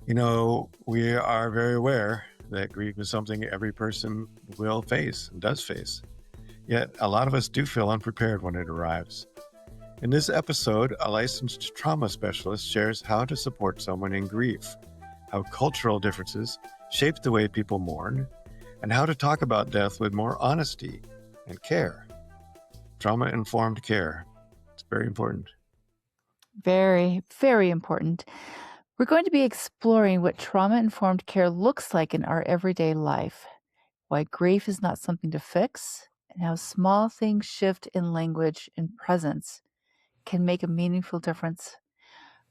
We are very aware that grief is something every person will face and does face. Yet, a lot of us do feel unprepared when it arrives. In this episode, a licensed trauma specialist shares how to support someone in grief, how cultural differences shape the way people mourn, and how to talk about death with more honesty and care. Trauma-informed care. It's very important. Very, very important. We're going to be exploring what trauma-informed care looks like in our everyday life, why grief is not something to fix, and how small things shift in language and presence can make a meaningful difference.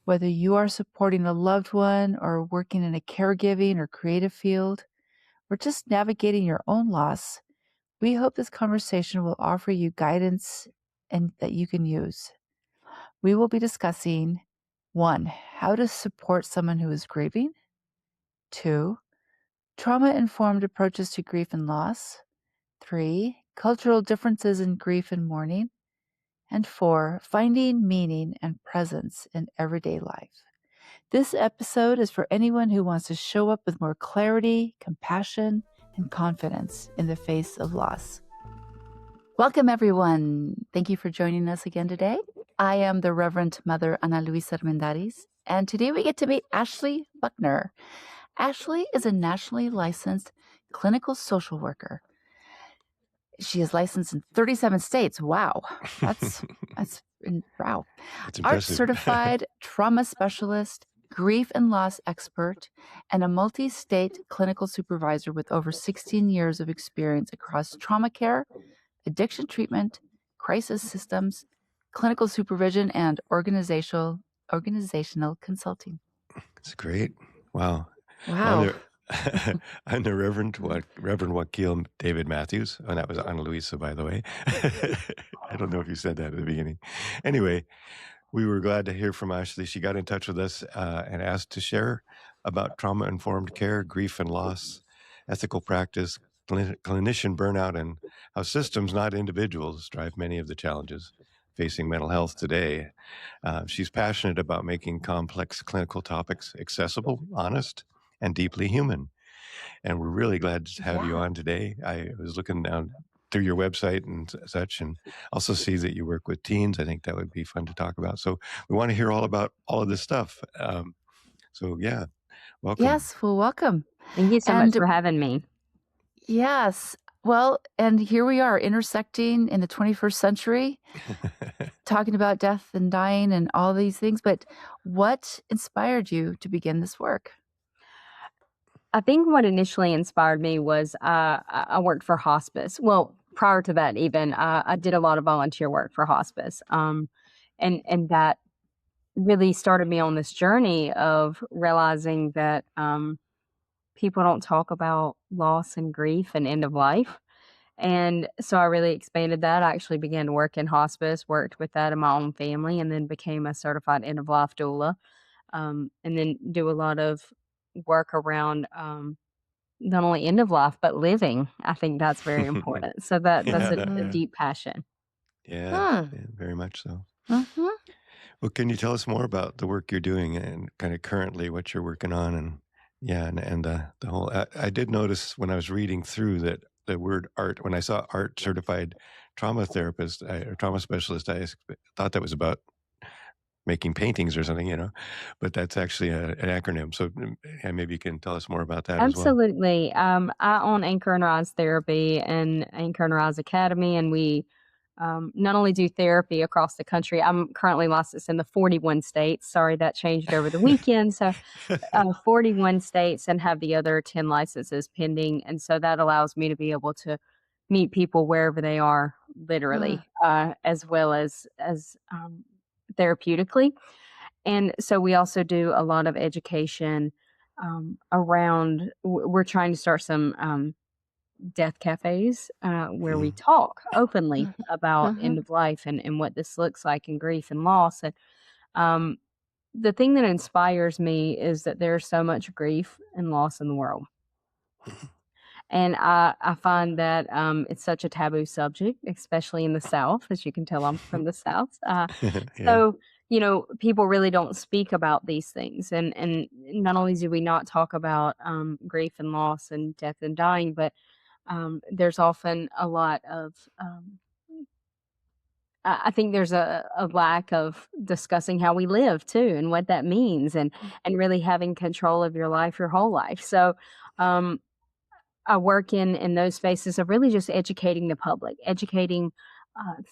Whether you are supporting a loved one or working in a caregiving or creative field, or just navigating your own loss, we hope this conversation will offer you guidance and that you can use. We will be discussing 1. How to support someone who is grieving. 2. Trauma-informed approaches to grief and loss. 3. Cultural differences in grief and mourning. And 4. Finding meaning and presence in everyday life. This episode is for anyone who wants to show up with more clarity, compassion, and confidence in the face of loss. Welcome, everyone. Thank you for joining us again today. I am the Reverend Mother Ana Luisa Armendariz, and today we get to meet Ashley Buckner. Ashley is a nationally licensed clinical social worker. She is licensed in 37 states. Wow, that's wow. It's Art impressive. certified trauma specialist, grief and loss expert, and a multi-state clinical supervisor with over 16 years of experience across trauma care, addiction treatment, crisis systems, clinical supervision, and organizational consulting. It's great. Wow. Wow. I'm the Reverend Wakil David Matthews. And that was Ana Luisa, by the way. I don't know if you said that at the beginning. Anyway, we were glad to hear from Ashley. She got in touch with us and asked to share about trauma-informed care, grief and loss, ethical practice, clinician burnout, and how systems, not individuals, drive many of the challenges facing mental health today. She's passionate about making complex clinical topics accessible, honest, and deeply human. And we're really glad to have you on today. I was looking down through your website and such, and also see that you work with teens. I think that would be fun to talk about. So we want to hear all about all of this stuff. So yeah, welcome. Yes, well, welcome. Thank you so much for having me. Yes. Well, and here we are intersecting in the 21st century, talking about death and dying and all these things. But what inspired you to begin this work? I think what initially inspired me was I worked for hospice. Well, prior to that, even I did a lot of volunteer work for hospice, and that really started me on this journey of realizing that people don't talk about loss and grief and end of life. And so I really expanded that. I actually began to work in hospice, worked with that in my own family, and then became a certified end of life doula. And then do a lot of work around not only end of life, but living. I think that's very important. So that's a deep passion. Yeah, very much so. Mm-hmm. Well, can you tell us more about the work you're doing and kind of currently what you're working on? And the whole, I did notice when I was reading through that the word art, when I saw art certified trauma therapist or trauma specialist, I thought that was about making paintings or something, but that's actually an acronym. So maybe you can tell us more about that Absolutely. I own Anchor and Rise Therapy and Anchor and Rise Academy, and we not only do therapy across the country. I'm currently licensed in the 41 states. Sorry, that changed over the weekend. So 41 states and have the other 10 licenses pending. And so that allows me to be able to meet people wherever they are, literally, as well as therapeutically. And so we also do a lot of education around, we're trying to start some death cafes where we talk openly about end of life and what this looks like in grief and loss. And the thing that inspires me is that there's so much grief and loss in the world. And I find that it's such a taboo subject, especially in the South. As you can tell, I'm from the South. So, people really don't speak about these things, and not only do we not talk about grief and loss and death and dying, but there's often a lot of I think there's a lack of discussing how we live too and what that means, and really having control of your life your whole life. So um, I work in those spaces of really just educating the public, educating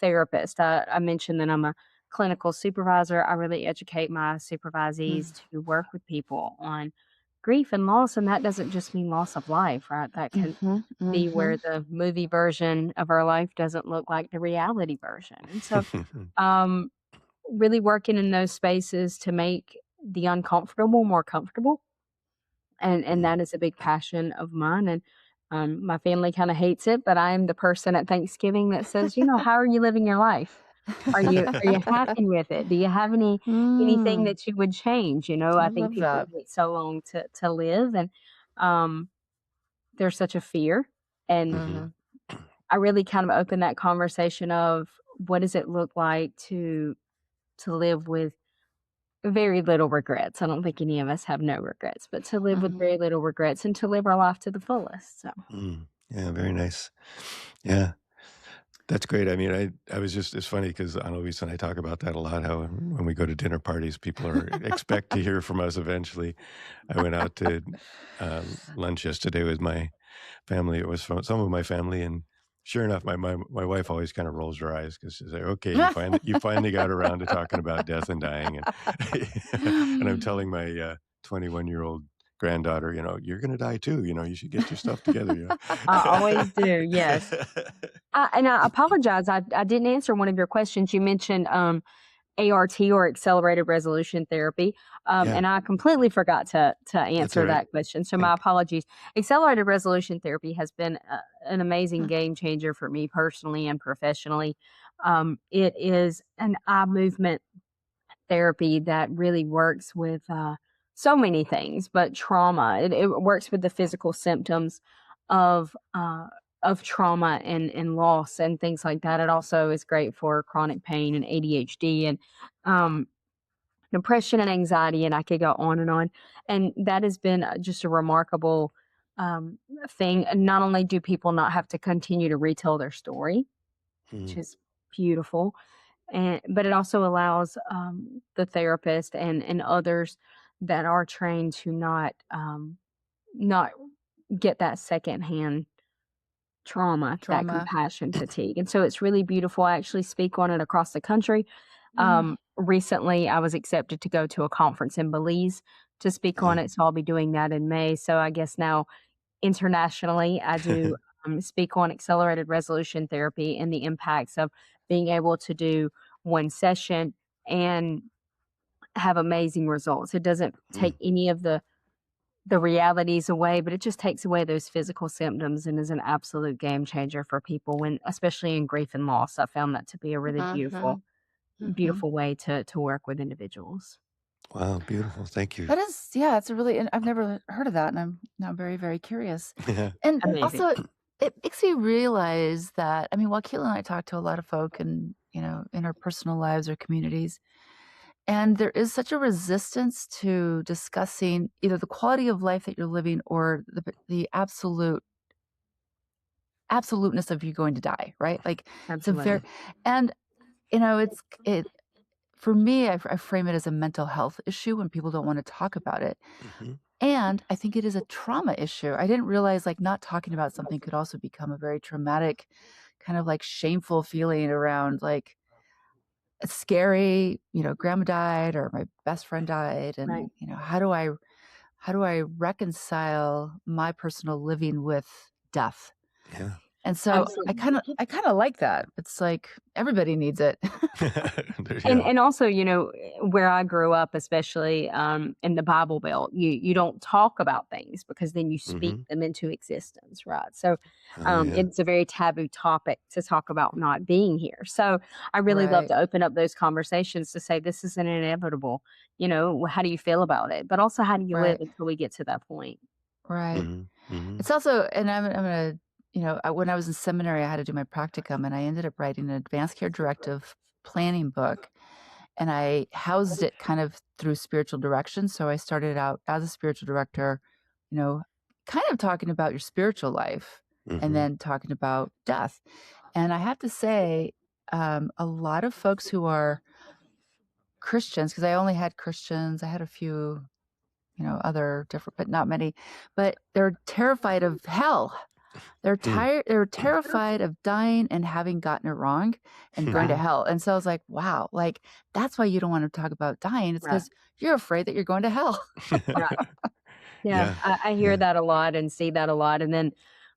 therapists. I mentioned that I'm a clinical supervisor. I really educate my supervisees to work with people on grief and loss, and that doesn't just mean loss of life, right? That can Mhm, be mhm, where the movie version of our life doesn't look like the reality version. And so, um, really working in those spaces to make the uncomfortable more comfortable, and Mm. that is a big passion of mine. And my family kind of hates it, but I am the person at Thanksgiving that says, how are you living your life? Are you happy with it? Do you have anything Mm, that you would change? I I think love people that. wait so long to live, and um, there's such a fear. And Mhm. Mhm, I really kind of open that conversation of what does it look like to live with very little regrets. I don't think any of us have no regrets, but to live with mhm, very little regrets and to live our life to the fullest. So, Mm. Yeah, very nice. Yeah. That's great. I mean, I was just it's funny because Annalise and I talk about that a lot, how when we go to dinner parties, people are expect to hear from us eventually. I went out to, lunch yesterday with my family. It was from some of my family, and sure enough, my wife always kinda rolls her eyes because she's like, "Okay, you finally got around to talking about death and dying," and and I'm telling my, 21-year-old granddaughter, "You're gonna die too, you should get your stuff together," I always do. Yes. And I apologize. I didn't answer one of your questions. You mentioned ART, or accelerated resolution therapy. Yeah, And I completely forgot to that's answer alright. that question. So my Thank apologies. Accelerated resolution therapy has been an amazing game changer for me personally and professionally. It is an eye movement therapy that really works with so many things, but trauma. It works with the physical symptoms of uh, of trauma and loss and things like that. It also is great for chronic pain and ADHD and um, depression and anxiety, and I could go on and on. And that has been just a remarkable thing. And not only do people not have to continue to retell their story, which Mhm, is beautiful, but it also allows the therapist and others that are trained to not get that secondhand trauma, that trauma. compassion fatigue. And so it's really beautiful. I actually speak on it across the country. Mm, Recently, I was accepted to go to a conference in Belize to speak on uh, it. So I'll be doing that in May. So I guess now internationally, I do speak on accelerated resolution therapy and the impacts of being able to do one session and have amazing results. It doesn't mm, take any of the realities away, but it just takes away those physical symptoms and is an absolute game changer for people when, especially in grief and loss. I found that to be a really mhm, mhm. beautiful way to work with individuals. wow, beautiful, thank you. That is, yeah, it's a really, and I've never heard of that, and I'm now very, very curious. Yeah, And Amazing. also, it makes me realize that, I mean, Wakil and I talk to a lot of folk and, in our personal lives or communities, and there is such a resistance to discussing either the quality of life that you're living or the absoluteness of you going to die, right? Like, it's a very, Absolutely. and, it, for me, I frame it as a mental health issue when people don't want to talk about it. mhm, And I think it is a trauma issue. I didn't realize, like, not talking about something could also become a very traumatic, kind of like shameful feeling around, like, it's scary, grandma died or my best friend died. Right. And, how do I reconcile my personal living with death? yeah. And so I Absolutely. kind of, I kind of like that. It's like everybody needs it. And Yeah, also, where I grew up, especially in the Bible Belt, you don't talk about things because then you speak mhm, them into existence, right? So oh, yeah, it's a very taboo topic to talk about not being here. So I really love Right. to open up those conversations to say this is an inevitable. How do you feel about it? But also, how do you live Right. until we get to that point? Right. mhm, mhm, It's also, and I'm gonna, when I was in seminary, I had to do my practicum, and I ended up writing an advanced care directive planning book. and I housed it kind of through spiritual direction. So I started out as a spiritual director, kind of talking about your spiritual life and Mhm. then talking about death. And I have to say, a lot of folks who are Christians, because I only had Christians, I had a few, other different, but not many, but they're terrified of hell. They're Hmm. tired. They're terrified of dying and having gotten it wrong and going to Yeah. hell. And so I was like, wow, like that's why you don't want to talk about dying. It's Right. because you're afraid that you're going to hell. Right. Yeah. Yeah. I hear Yeah. that a lot and see that a lot. And then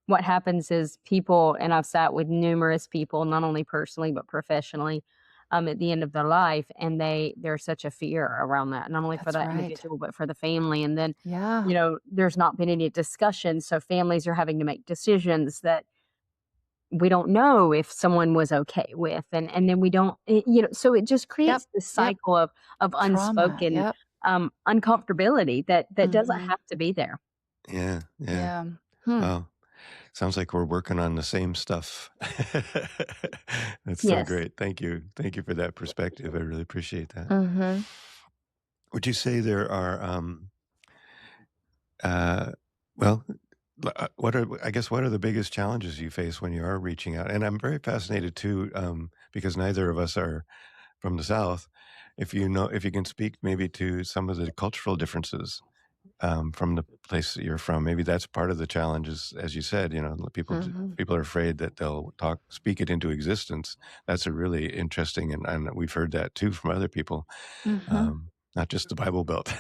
what happens is people, and I've sat with numerous people, not only personally, but professionally, at the end of their life, and there's such a fear around that, not only for That's that right. individual, but for the family. And then, Yeah. there's not been any discussion. So families are having to make decisions that we don't know if someone was okay with, and then we don't, so it just Yep. creates this Yep. cycle of Trauma. unspoken Yep. uncomfortability that doesn't Hmm. have to be there. Yeah. Yeah. Yeah. Hmm. Wow. Sounds like we're working on the same stuff. That's so Yes. great. Thank you. Thank you for that perspective. I really appreciate that. Hmm. Would you say there are, uh, well, what are the biggest challenges you face when you are reaching out? And I'm very fascinated too, because neither of us are from the South. If you can speak maybe to some of the cultural differences from the place that you're from. Maybe that's part of the challenge, is, as you said, Hmm. people are afraid that they'll speak it into existence. That's a really interesting, and we've heard that too from other people, Hmm. not just the Bible Belt.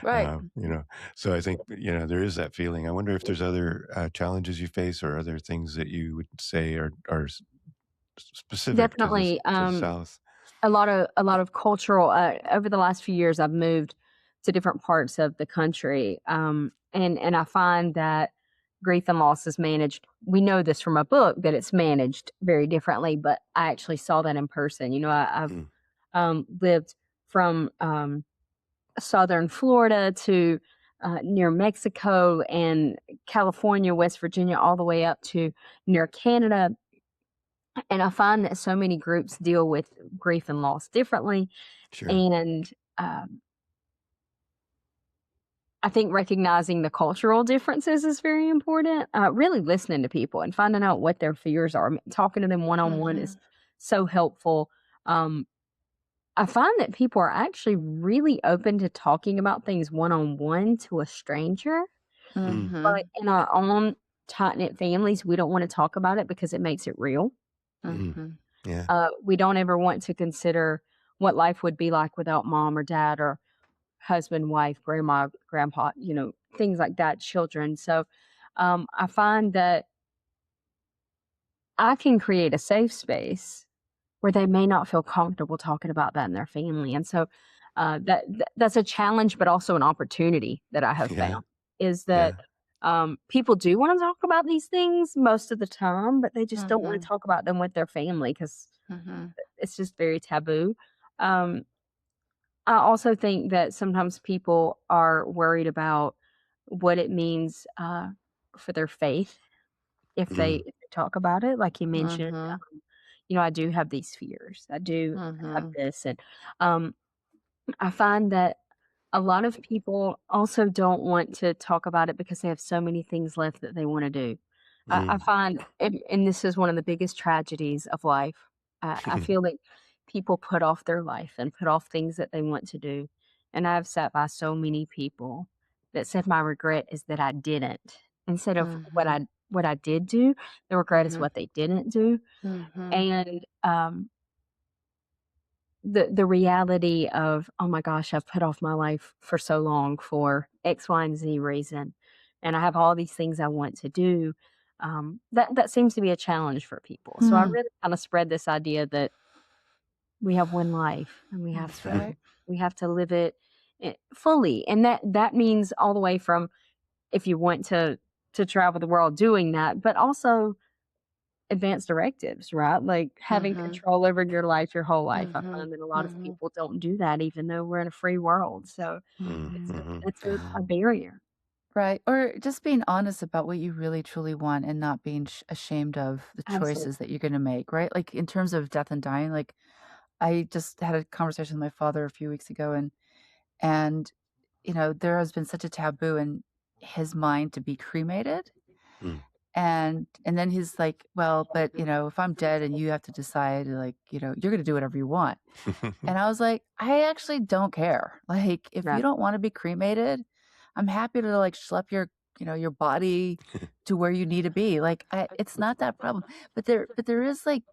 Right. uh, you know, so I think there is that feeling. I wonder if there's other challenges you face, or other things that you would say are specific to this Definitely. to the South. A lot of cultural, over the last few years I've moved to different parts of the country, and I find that grief and loss is managed. We know this from a book that it's managed very differently, but I actually saw that in person. I've Mm, lived from southern Florida to near Mexico and California, West Virginia, all the way up to near Canada. And I find that so many groups deal with grief and loss differently. sure. And I think recognizing the cultural differences is very important. Really listening to people and finding out what their fears are. Talking to them one on one Hmm. is so helpful. Um, I find that people are actually really open to talking about things one on one to a stranger. Mm, But Hmm. in our own tight knit families, we don't want to talk about it because it makes it real. mm, Hmm. yeah. We don't ever want to consider what life would be like without mom or dad or husband, wife, grandma, grandpa, things like that, children. So I find that I can create a safe space where they may not feel comfortable talking about that in their family. And so that's a challenge, but also an opportunity that I have Yeah. found is Yeah. that people do want to talk about these things most of the time, but they just don't want to Hmm. talk about them with their family because Hmm. it's just very taboo. Um, I also think that sometimes people are worried about what it means for their faith Mm, if they talk about it. Like you mentioned, Hmm. I do have these fears. I do have Hmm. this, and um, I find that a lot of people also don't want to talk about it because they have so many things left that they want to do. I mm. find, and this is one of the biggest tragedies of life. I feel like people put off their life and put off things that they want to do. And I've sat by so many people that said my regret is that I didn't instead of Hmm. what I did do. The regret is Hmm. what they didn't do. Hmm. And the reality of, "Oh my gosh, I've put off my life for so long for X, Y, and Z reason, and I have all these things I want to do," that seems to be a challenge for people. So I Hmm. really kinda spread this idea that we have one life, and That's right. we have to live it, fully, and that means all the way from if you want to travel the world doing that, but also advanced directives, right? Like, having Hmm. control over your life your whole life. I Hmm. find that a lot of Hmm. people don't do that even though we're in a free world, so Mm, Hmm. mhm. it's a barrier. Right. Or just being honest about what you really truly want and not being ashamed of the choices Absolutely. that you're going to make, right? Like in terms of death and dying, like I just had a conversation with my father a few weeks ago, and there has been such a taboo in his mind to be cremated. Mm. And then he's like, well, but if I'm dead and you have to decide, like, you're going to do whatever you want. And I was like, I actually don't care. Like, if you Right. don't want to be cremated, I'm happy to like schlep your body to where you need to be. Like, it's not that problem. But there is like,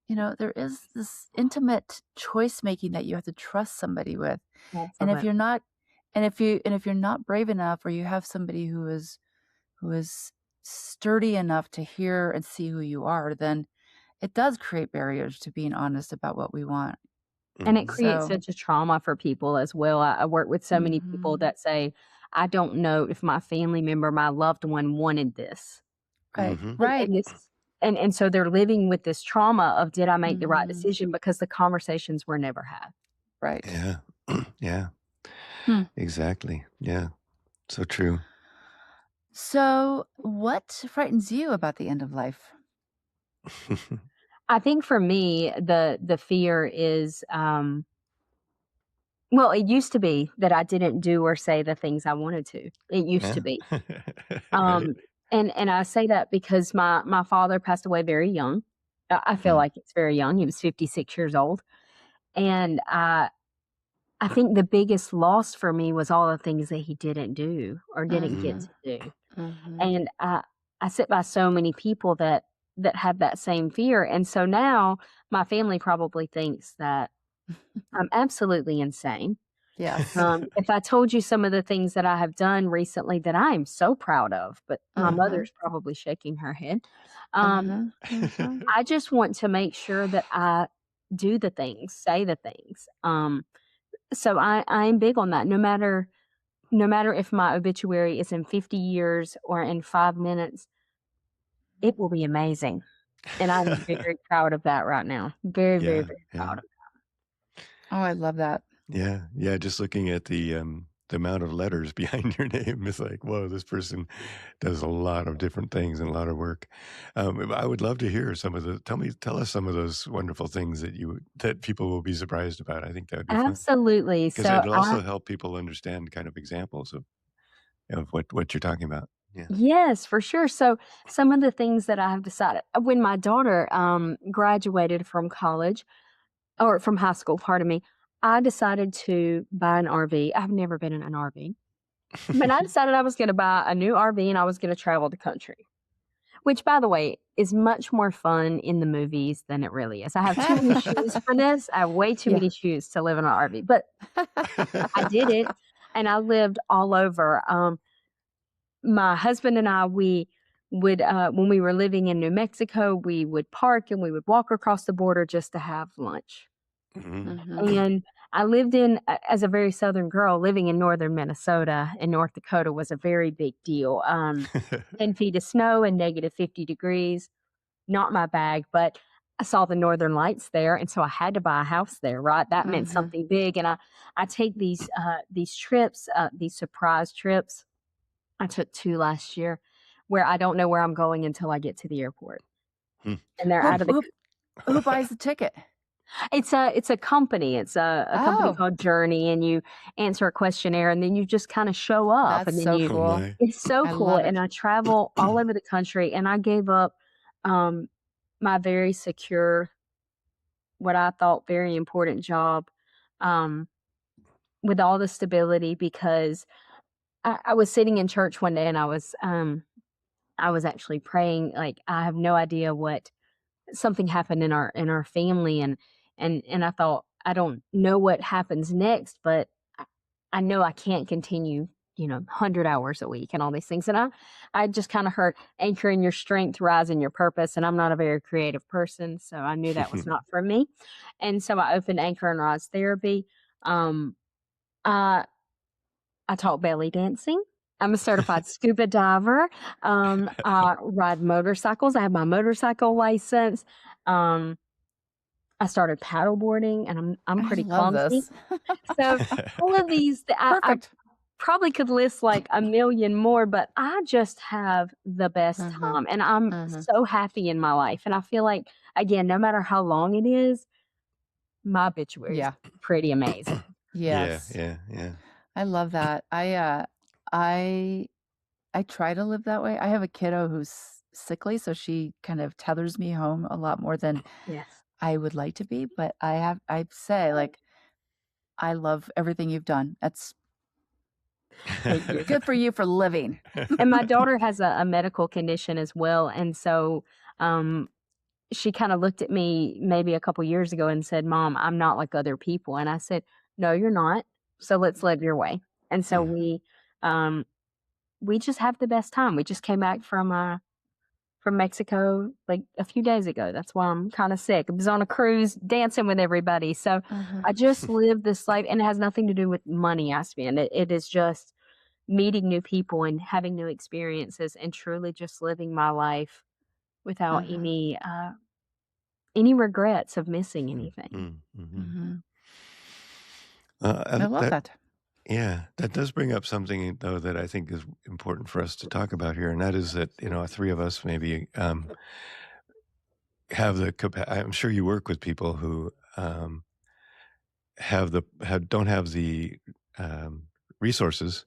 there is this intimate choice making that you have to trust somebody with. And if Absolutely. you're not, and if you're not brave enough, or you have somebody who is sturdy enough to hear and see who you are, then it does create barriers to being honest about what we want. And it Mhm. creates So, such a trauma for people as well. I work with so many people mhm, that say, I don't know if my family member, my loved one wanted this. right, Mhm. right, And this and so they're living with this trauma of did I make the right mhm, decision because the conversations were never had. right. Yeah. Yeah. Hmm. Exactly. Yeah. So true. So, what frightens you about the end of life? I think for me, the fear is well, it used to be that I didn't do or say the things I wanted to. It used to Yeah. be. Right. Um, and I say that because my father passed away very young. I feel Mm. like it's very young. He was 56 years old, and I think the biggest loss for me was all the things that he didn't do or didn't get Mm. Mhm, to do. mhm, And I sit by so many people that have that same fear, and so now my family probably thinks that I'm absolutely insane. yes. If I told you some of the things that I have done recently that I am so proud of, but my Uh-huh, mother's probably shaking her head. Um, uh-huh, uh-huh. I just want to make sure that I do the things, say the things. So I am big on that. No matter if my obituary is in 50 years or in 5 minutes, it will be amazing. And I'm very proud of that right now. Very, very, Yeah. very Yeah. proud of. Oh, I love that. Yeah, yeah, just looking at the amount of letters behind your name is like, whoa, this person does a lot of different things and a lot of work. I would love to hear some of the tell us some of those wonderful things that people will be surprised about. I think that would be fun Absolutely. because So it'll I also help people understand kind of examples of what you're talking about. Yeah. Yes, for sure. So some of the things that I have decided when my daughter graduated from college or from high school, pardon me, I decided to buy an RV. I've never been in an RV, but I decided I was going to buy a new RV and I was going to travel the country. Which, by the way, is much more fun in the movies than it really is. I have too many shoes for this. I have way too Yeah. many shoes to live in an RV, but I did it, and I lived all over. My husband and I, we would, when we were living in New Mexico, we would park and we would walk across the border just to have lunch. Mhm. Mhm. And I lived as a very Southern girl, living in northern Minnesota and North Dakota was a very big deal. 10 feet of snow and negative 50 degrees, not my bag, but I saw the northern lights there. And so I had to buy a house there, right? That meant Mhm. something big. And I take these trips, these surprise trips. I took 2 last year where I don't know where I'm going until I get to the airport, Hmm. and they're Who out of the who who buys the ticket? it's a company, it's a company Oh, called Journey, and you answer a questionnaire, and then you just kinda show up, that's and then so you Oh cool. my. it's so I cool, love and it. I travel all over the country, and I gave up, um, my very secure, what I thought very important job, um, with all the stability because I was sitting in church one day, and I was actually praying, like, I have no idea what something happened in our family, and I thought, I don't know what happens next, but I I know I can't continue, 100 hours a week and all these things, and I just kinda heard, "Anchor in your strength, rise in your purpose," and I'm not a very creative person, so I knew that was not for me, and so I opened Anchor and Rise Therapy. Um, I I taught belly dancing. I'm a certified scuba diver. I ride motorcycles. I have my motorcycle license. Um, I started paddleboarding, and I'm I pretty love clumsy. this. So all of these, I Perfect. probably could list like a million more, but I just have the best Mhm. time, and I'm Mhm. so happy in my life. And I feel like, again, no matter how long it is, my obituary is Yeah. pretty amazing. Yes. Yeah. I love that. I try to live that way. I have a kiddo who's sickly, so she kind of tethers me home a lot more than Yes. I would like to be, but I say, like, I love everything you've done. That's Thank you. good for you for living. And my daughter has a medical condition as well, and so, um, she kinda looked at me maybe a couple years ago and said, "Mom, I'm not like other people." And I said, "No, you're not. So let's live your way." And so Mm, um, we just have the best time. We just came back from Mexico, like, a few days ago. That's why I'm kinda sick. I was on a cruise dancing with everybody. So Uh-huh. I just live this life, and it has nothing to do with money I spend. It is just meeting new people and having new experiences and truly just living my life without Uh-huh. any regrets of missing mm, anything. mhm. Mhm. I Uh, love that that. Yeah, that does bring up something though that I think is important for us to talk about here, and that is that three of us maybe have the I'm sure you work with people who don't have the um, resources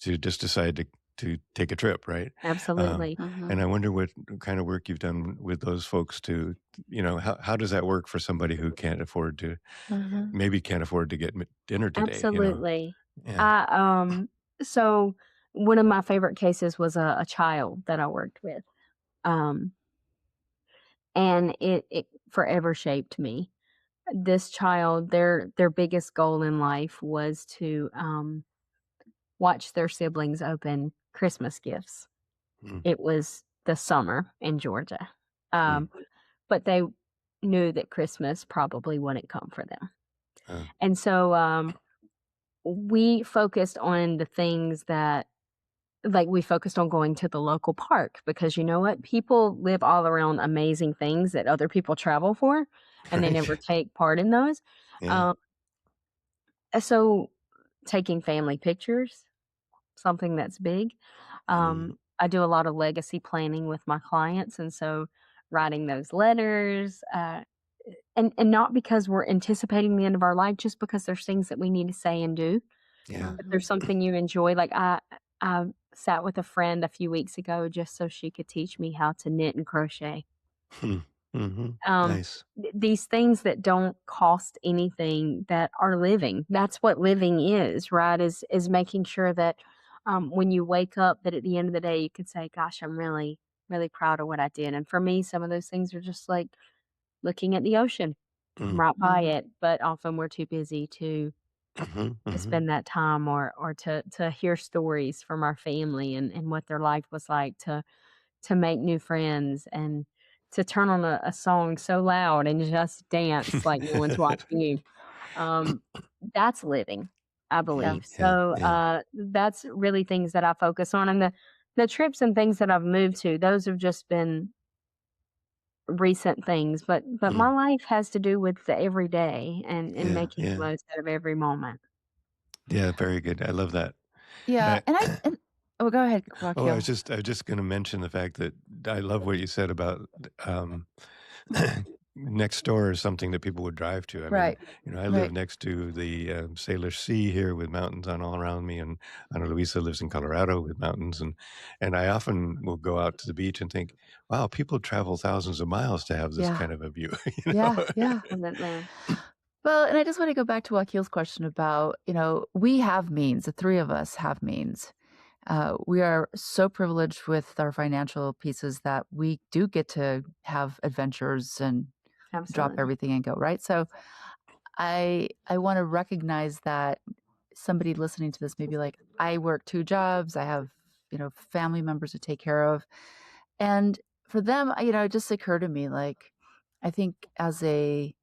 to just decide to take a trip, right? Um, Absolutely. and Mhm. I wonder what kind of work you've done with those folks to, how does that work for somebody who Mhm. maybe can't afford to get dinner today? Absolutely. Yeah. I, so one of my favorite cases was a child that I worked with. Um, and it forever shaped me. This child, their biggest goal in life was to watch their siblings open Christmas gifts. Mm, It was the summer in Georgia. mm, Um, but they knew that Christmas probably wouldn't come for them. uh, And so we focused on the things that like we focused on going to the local park because you know what? People live all around amazing things that other people travel for and they never right. take part in those. Yeah. Um, so taking family pictures, something that's big. Mm, I do a lot of legacy planning with my clients, and so writing those letters, and not because we're anticipating the end of our life, just because there's things that we need to say and do. yeah. If there's Mhm. something you enjoy, like I sat with a friend a few weeks ago just so she could teach me how to knit and crochet. Hmm. Hmm. Um, Nice. these things that don't cost anything that are living. That's what living is, right? Is making sure that when you wake up, that at the end of the day, you can say, "Gosh, I'm really, really proud of what I did." And for me, some of those things are just like looking at the ocean. I'm Mm, right by Mhm. it, but often we're too busy mhm, to mhm, spend that time or to hear stories from our family and what their life was like to make new friends and to turn on a song so loud and just dance like no one's watching you. Um, that's living, I Yeah. believe. Yeah, So, yeah. that's really things that I focus on, and the trips and things that I've moved to, those have just been recent things, but my Mm, life has to do with the everyday and yeah, making the yeah. most out of every moment. Yeah, very good. I love that. Yeah, I and oh, go ahead, Oh, Joaquil. I was just gonna mention the fact that I love what you said about, um, next door is something that people would drive to. I mean, Right. I live Right. next to the, Salish Sea here with mountains on all around me, and Ana Luisa lives in Colorado with mountains, and I often will go out to the beach and think, "Wow, people travel thousands of miles to have this Yeah. kind of a view," Yeah. Yeah. Absolutely. Well, and I just want to go back to Joaquil's question about, we have means. The three of us have means. We are so privileged with our financial pieces that we do get to have adventures and drop Absolutely. everything and go, right? So I want to recognize that somebody listening to this may be like, I work two jobs, I have, family members to take care of. And for them, it just occurred to me, like, I think as a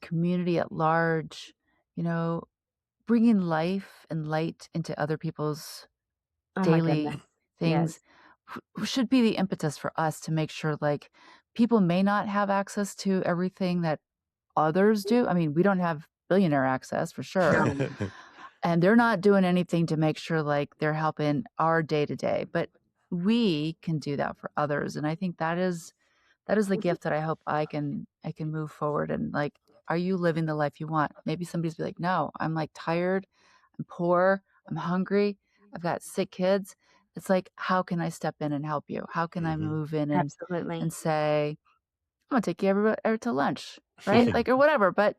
community at large, you know, bringing life and light into other people's Oh my daily goodness. things Yes. should be the impetus for us to make sure, like, people may not have access to everything that others do. I mean, we don't have billionaire access for sure, No. and they're not doing anything to make sure, like, they're helping our day to day, but we can do that for others, and I think that is the gift that I hope I can move forward and, like, are you living the life you want? Maybe somebody's be like, no, I'm like tired, I'm poor, I'm hungry, I've got sick kids. It's like, how can I step in and help you? How can I move in Absolutely. and say, I'm gonna take you everywhere to lunch, right? Like, or whatever. But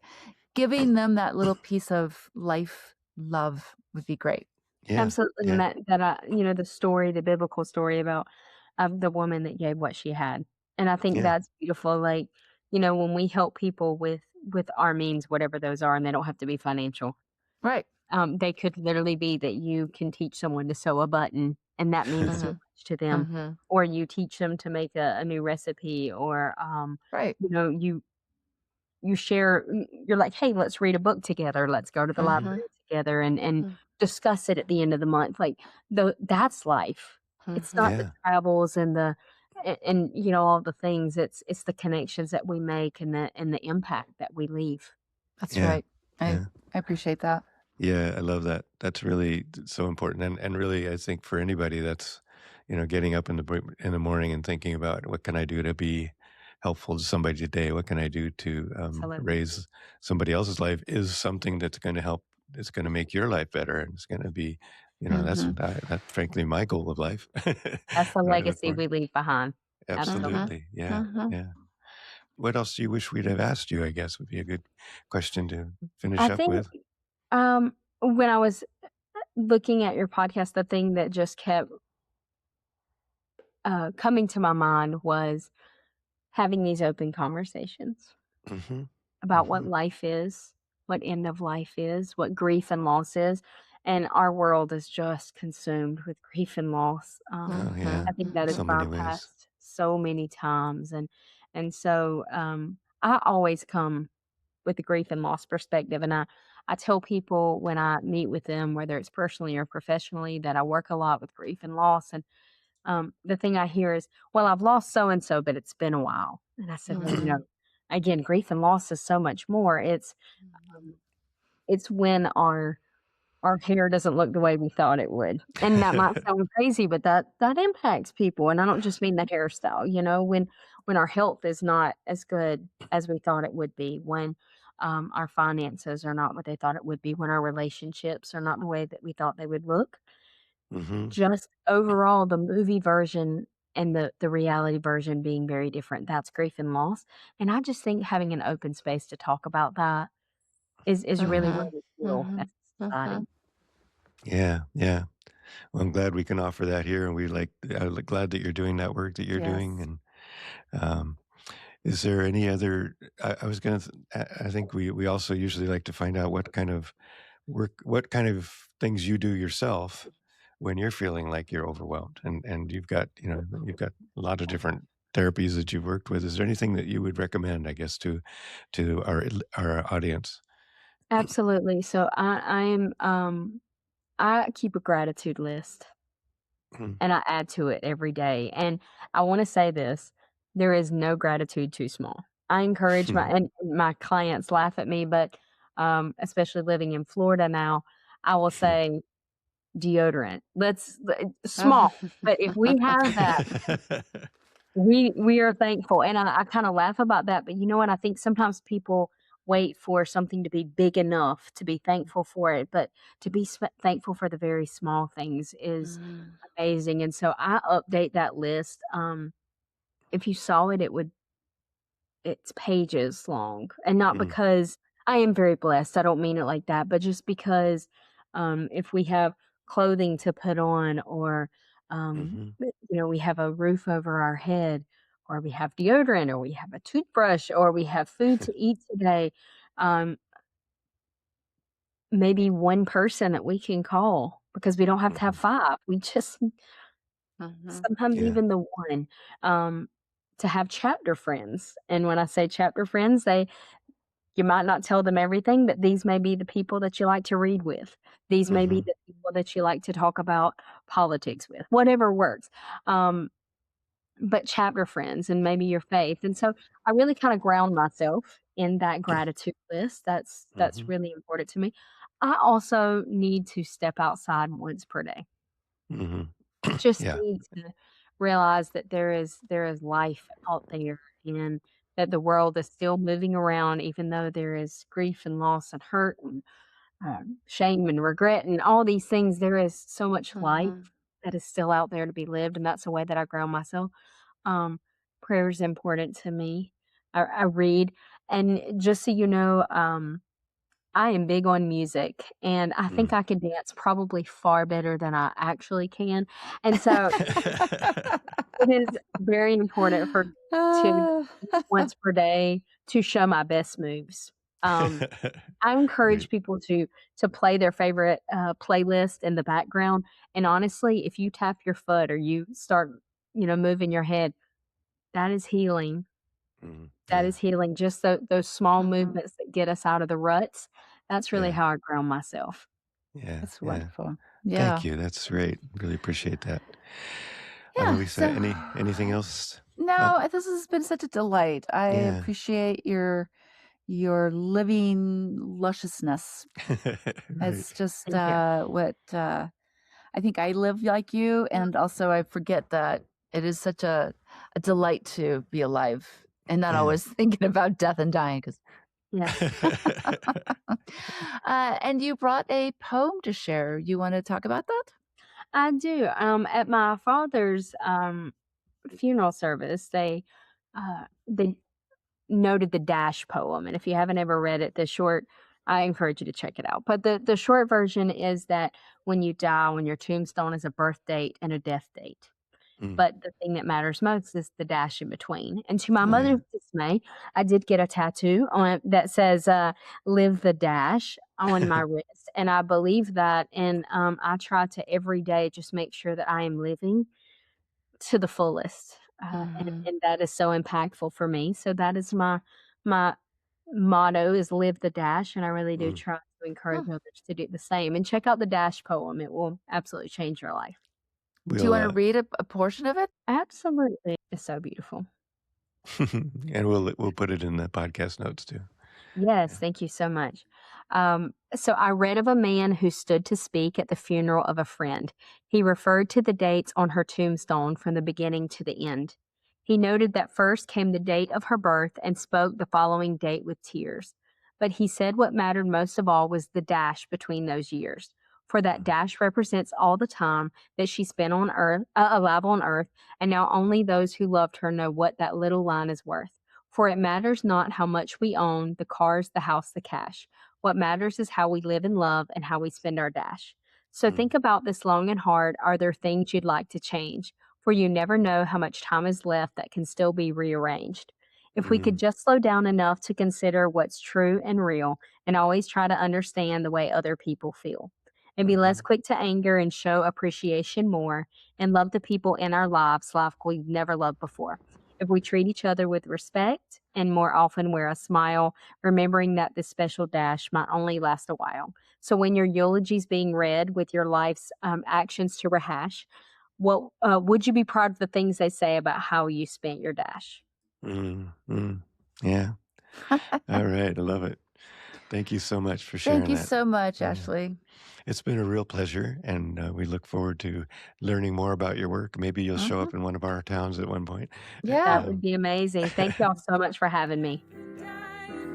giving them that little piece of life love would be great. Yeah. Absolutely. And Yeah. the story, the biblical story about of the woman that gave what she had. And I think Yeah. that's beautiful. Like, when we help people with our means, whatever those are, and they don't have to be financial. Right. They could literally be that you can teach someone to sew a button, and that means so much to them, or you teach them to make a new recipe, or Right. you share. You're like, hey, let's read a book together. Let's go to the library together and discuss it at the end of the month. Like, that's life. It's not the Yeah. travels and all the things. It's the connections that we make and the impact that we leave. That's Yeah. right. I Yeah. appreciate that. Yeah, I love that. That's really so important, and really, I think for anybody, that's getting up in the morning and thinking about what can I do to be helpful to somebody today? What can I do to Absolutely. raise somebody else's life is something that's going to help. It's going to make your life better, and it's going to be, that's frankly my goal of life. That's the What I look legacy for. we leave behind. Absolutely. Absolutely, yeah, yeah. What else do you wish we'd have asked you? I guess would be a good question to finish I up think, with. when I was looking at your podcast, the thing that just kept, coming to my mind was having these open conversations Hmm. about what Hmm. life is, what end of life is, what grief and loss is, and our world is just consumed with grief and loss. Oh yeah, I think that is so many ways. bypassed so many times, and so, I always come with the grief and loss perspective. And I tell people when I meet with them, whether it's personally or professionally, that I work a lot with grief and loss. And the thing I hear is, well, I've lost so and so, but it's been a while. And I said, well, again, grief and loss is so much more. Um, it's when our hair doesn't look the way we thought it would. And that might sound crazy, but that impacts people. And I don't just mean the hairstyle, when our health is not as good as we thought it would be, when our finances are not what they thought it would be, when our relationships are not the way that we thought they would look. Hmm. Just overall, the movie version and the reality version being very different. That's grief and loss. And I just think having an open space to talk about that is really where we feel as a society. Yeah, yeah. Well, I'm glad we can offer that here, and I'm glad that you're doing that work that you're doing. Yes. And um, is there any other? I was gonna. I think we also usually like to find out what kind of what kind of things you do yourself when you're feeling like you're overwhelmed, and you've got a lot of different therapies that you've worked with. Is there anything that you would recommend? I guess to our audience. Absolutely. So I keep a gratitude list Mhm. and I add to it every day. And I want to say this, there is no gratitude too small. I encourage my clients laugh at me, but especially living in Florida now, I will say deodorant. Small, but if we have that, we are thankful, and I kinda laugh about that, but you know what? I think sometimes people wait for something to be big enough to be thankful for it, but to be thankful for the very small things is amazing, and so I update that list. If you saw it, it's pages long, and not Mm, because I am very blessed, I don't mean it like that, but just because, if we have clothing to put on, or, mhm. we have a roof over our head, or we have deodorant, or we have a toothbrush, or we have food to eat today, um, maybe one person that we can call, because we don't have to have Mhm. 5, we just sometimes Yeah. even the one, um, to have chapter friends, and when I say chapter friends, you might not tell them everything, but these may be the people that you like to read with. These may be Mhm. the people that you like to talk about politics with, whatever works. Um, but chapter friends and maybe your faith. And so I really kind of ground myself in that gratitude list. That's Mhm. really important to me. I also need to step outside once per day. Mhm. Just Yeah. need to realize that there is life out there, and that the world is still moving around, even though there is grief and loss and hurt and shame and regret and all these things. There is so much life Mhm. that is still out there to be lived, and that's the way that I ground myself. Um, Prayer is important to me. I read, and just so you know, I am big on music, and I think Mm. I can dance probably far better than I actually can, and so it is very important for me to Ah. once per day to show my best moves. Um, I Right. encourage people to play their favorite, playlist in the background, and honestly, if you tap your foot or you start, moving your head, that is healing. Mm. That Yeah. is healing. Just those small Mhm. movements that get us out of the ruts, that's really Yeah. how I ground myself. Yeah. That's Yeah. wonderful. Thank Yeah. you. That's great. Really appreciate that. Yeah. Annalisa, So, anything else? Uh, no, this has been such a delight. I yeah. appreciate your living lusciousness. Right. It's just Thank you. what I think I live like you, and also I forget that it is such a delight to be alive and not Yeah. always thinking about death and dying. Because, Yes, and you brought a poem to share. You want to talk about that? I do. At my father's, funeral service, they noted the Dash poem, and if you haven't ever read it, I encourage you to check it out. But the short version is that when your tombstone is a birth date and a death date. Mm. But the thing that matters most is the dash in between. And to my Oh yeah. mother's dismay, I did get a tattoo on that says "Live the Dash" on my wrist, and I believe that. And I try to every day just make sure that I am living to the fullest, and Hmm. that is so impactful for me. So that is my motto is live the dash, and I really do Mm. try to encourage Huh. others to do the same. And check out the Dash poem; it will absolutely change your life. Do you We'll want to read a portion of it? Absolutely, it's so beautiful. and we'll put it in the podcast notes too. Yes, Yeah. thank you so much. So I read of a man who stood to speak at the funeral of a friend. He referred to the dates on her tombstone from the beginning to the end. He noted that first came the date of her birth and spoke the following date with tears. But he said what mattered most of all was the dash between those years. For that Mm. dash represents all the time that she spent on earth, alive on earth, and now only those who loved her know what that little line is worth. For it matters not how much we own, the cars, the house, the cash. What matters is how we live and love and how we spend our dash. So Mm. think about this long and hard. Are there things you'd like to change? For you never know how much time is left that can still be rearranged. If we could Mm. just slow down enough to consider what's true and real and always try to understand the way other people feel. And be less Mhm. quick to anger and show appreciation more and love the people in our lives like we've never loved before. If we treat each other with respect and more often wear a smile, remembering that this special dash might only last a while. So when your eulogy's being read with your life's actions to rehash, what would you be proud of the things they say about how you spent your dash? Mm. Mm. Yeah. All right. I love it. Thank you so much for Thank sharing you that. so much, Yeah. Ashley. It's been a real pleasure, and we look forward to learning more about your work. Maybe you'll show Hmm. up in one of our towns at one point. That Yeah. would be amazing. Thank y'all so much for having me.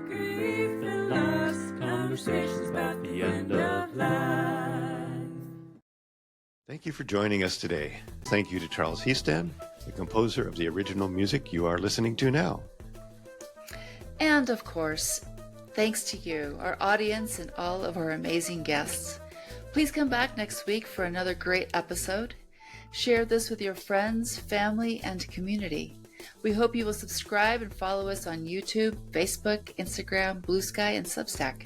Grief and loss, conversations about the end of life. Thank you for joining us today. Thank you to Charles Heston, the composer of the original music you are listening to now. And of course, thanks to you, our audience, and all of our amazing guests. Please come back next week for another great episode. Share this with your friends, family, and community. We hope you will subscribe and follow us on YouTube, Facebook, Instagram, Blue Sky, and Substack.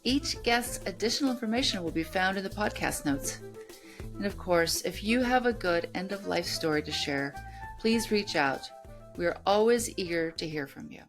Each guest's additional information will be found in the podcast notes. And of course, if you have a good end-of-life story to share, please reach out. We are always eager to hear from you.